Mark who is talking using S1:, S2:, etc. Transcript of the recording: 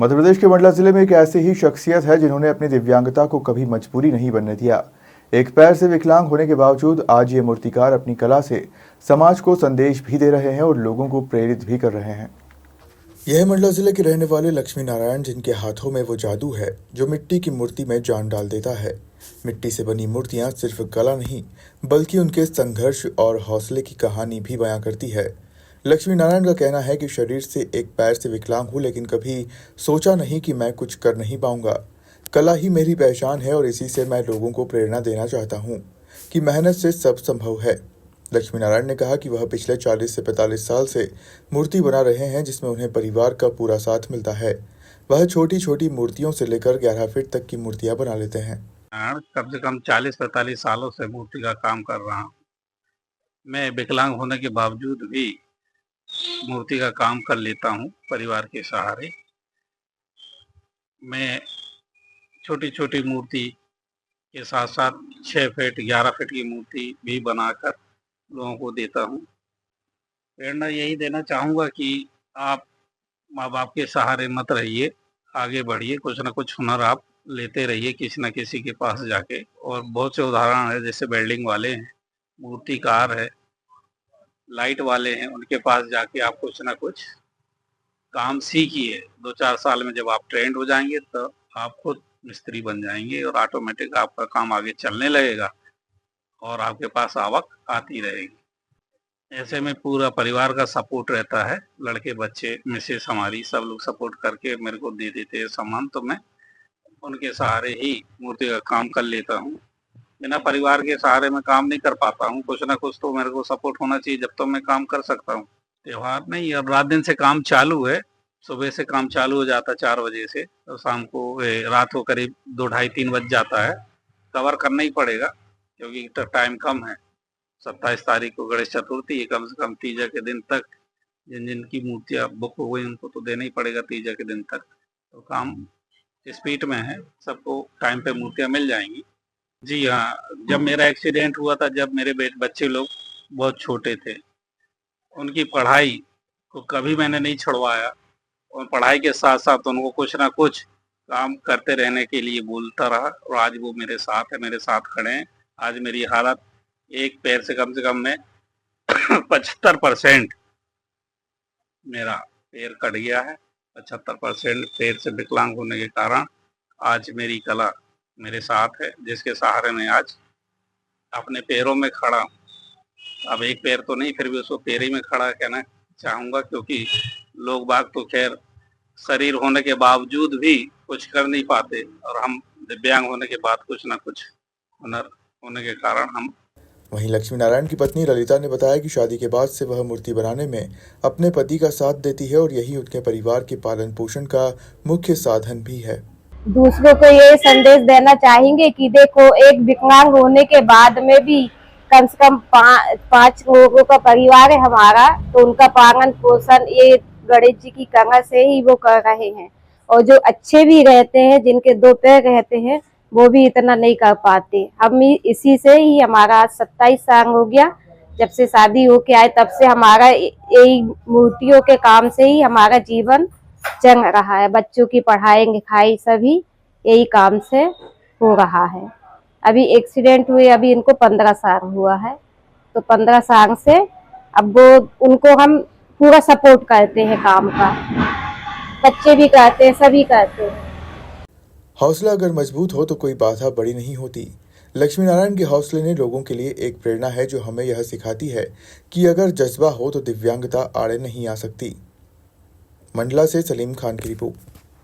S1: मध्य प्रदेश के मंडला जिले में एक ऐसी ही शख्सियत है जिन्होंने अपनी दिव्यांगता को कभी मजबूरी नहीं बनने दिया। एक पैर से विकलांग होने के बावजूद आज ये मूर्तिकार अपनी कला से समाज को संदेश भी दे रहे हैं और लोगों को प्रेरित भी कर रहे हैं। यह मंडला जिले के रहने वाले लक्ष्मी नारायण, जिनके हाथों में वो जादू है जो मिट्टी की मूर्ति में जान डाल देता है। मिट्टी से बनी मूर्तियां सिर्फ कला नहीं बल्कि उनके संघर्ष और हौसले की कहानी भी बयां करती है। लक्ष्मी नारायण का कहना है कि शरीर से एक पैर से विकलांग हूँ, लेकिन कभी सोचा नहीं कि मैं कुछ कर नहीं पाऊंगा। कला ही मेरी पहचान है और इसी से मैं लोगों को प्रेरणा देना चाहता हूँ कि मेहनत से सब संभव है। लक्ष्मी नारायण ने कहा कि वह पिछले 40 से 45 साल से मूर्ति बना रहे हैं, जिसमें उन्हें परिवार का पूरा साथ मिलता है। वह छोटी छोटी मूर्तियों से लेकर 11 फीट तक की मूर्तियां बना लेते हैं।
S2: कम से कम 40-45 सालों से मूर्ति का काम कर रहा हूँ। मैं विकलांग होने के बावजूद भी मूर्ति का काम कर लेता हूँ परिवार के सहारे। मैं छोटी छोटी मूर्ति के साथ साथ 6 फीट 11 फीट की मूर्ति भी बनाकर लोगों को देता हूँ। प्रेरणा यही देना चाहूँगा कि आप माँ बाप के सहारे मत रहिए, आगे बढ़िए, कुछ ना कुछ हुनर आप लेते रहिए किसी न किसी के पास जाके। और बहुत से उदाहरण है, जैसे वेल्डिंग वाले हैं, मूर्तिकार है, लाइट वाले हैं, उनके पास जाके आप कुछ ना कुछ काम सीखिए। 2-4 साल में जब आप ट्रेंड हो जाएंगे तो आप खुद मिस्त्री बन जाएंगे और ऑटोमेटिक आपका काम आगे चलने लगेगा और आपके पास आवक आती रहेगी। ऐसे में पूरा परिवार का सपोर्ट रहता है, लड़के बच्चे मिसेस हमारी सब लोग सपोर्ट करके मेरे को दे देते हैं सामान, तो मैं उनके सहारे ही मूर्ति का काम कर लेता हूँ। बिना परिवार के सहारे मैं काम नहीं कर पाता हूँ। कुछ ना कुछ तो मेरे को सपोर्ट होना चाहिए, जब तो मैं काम कर सकता हूँ। त्योहार नहीं, अब रात दिन से काम चालू है। सुबह से काम चालू हो जाता है 4 बजे से, तो शाम को रात को करीब 2 ढाई 3 बज जाता है। कवर करना ही पड़ेगा क्योंकि टाइम कम है। 27 तारीख को गणेश चतुर्थी है, कम से कम तीजा के दिन तक जिन जिन की मूर्तियाँ बुक हो गई उनको तो देना ही पड़ेगा तीजा के दिन तक। तो काम स्पीड में है, सबको टाइम पे मूर्तियाँ मिल जाएंगी। जी हाँ, जब मेरा एक्सीडेंट हुआ था, जब मेरे बच्चे लोग बहुत छोटे थे, उनकी पढ़ाई को कभी मैंने नहीं छुड़वाया और पढ़ाई के साथ साथ उनको कुछ ना कुछ काम करते रहने के लिए बोलता रहा और आज वो मेरे साथ है, मेरे साथ खड़े हैं। आज मेरी हालत एक पैर से कम मैं 75% मेरा पैर कट गया है। 75% पैर से विकलांग होने के कारण आज मेरी कला मेरे साथ है, जिसके सहारे मैं आज अपने पैरों में खड़ा हूँ। अब एक पैर तो नहीं, फिर भी उसको पैर ही में खड़ा कहना चाहूँगा, क्योंकि लोग बाग तो खैर शरीर होने के बावजूद भी कुछ कर नहीं पाते और हम दिव्यांग होने के बाद कुछ ना कुछ हुनर होने के कारण हम।
S1: वहीं लक्ष्मी नारायण की पत्नी ललिता ने बताया कि शादी के बाद से वह मूर्ति बनाने में अपने पति का साथ देती है और यही उनके परिवार के पालन पोषण का मुख्य साधन भी है।
S3: दूसरों को ये संदेश देना चाहेंगे कि देखो, एक विकलांग होने के बाद में भी कम से कम 5 लोगों का परिवार है हमारा, तो उनका पालन पोषण ये गणेश जी की कला से ही वो कर रहे हैं। और जो अच्छे भी रहते हैं, जिनके 2 पैर रहते हैं, वो भी इतना नहीं कर पाते। हम इसी से ही हमारा आज 27 साल हो गया, जब से शादी होके आए तब से हमारा यही मूर्तियों के काम से ही हमारा जीवन चल रहा है। बच्चों की पढ़ाई लिखाई सभी यही काम से हो रहा है। अभी एक्सीडेंट हुए, अभी इनको 15 साल हुआ है, तो 15 साल से अब वो उनको हम पूरा सपोर्ट करते हैं काम का। बच्चे भी करते हैं, सभी करते हैं।
S1: हौसला अगर मजबूत हो तो कोई बाधा बड़ी नहीं होती। लक्ष्मी नारायण के हौसले ने लोगों के लिए एक प्रेरणा है, जो हमें यह सिखाती है कि अगर जज्बा हो तो दिव्यांगता आड़े नहीं आ सकती। मंडला से सलीम खान की रिपोर्ट।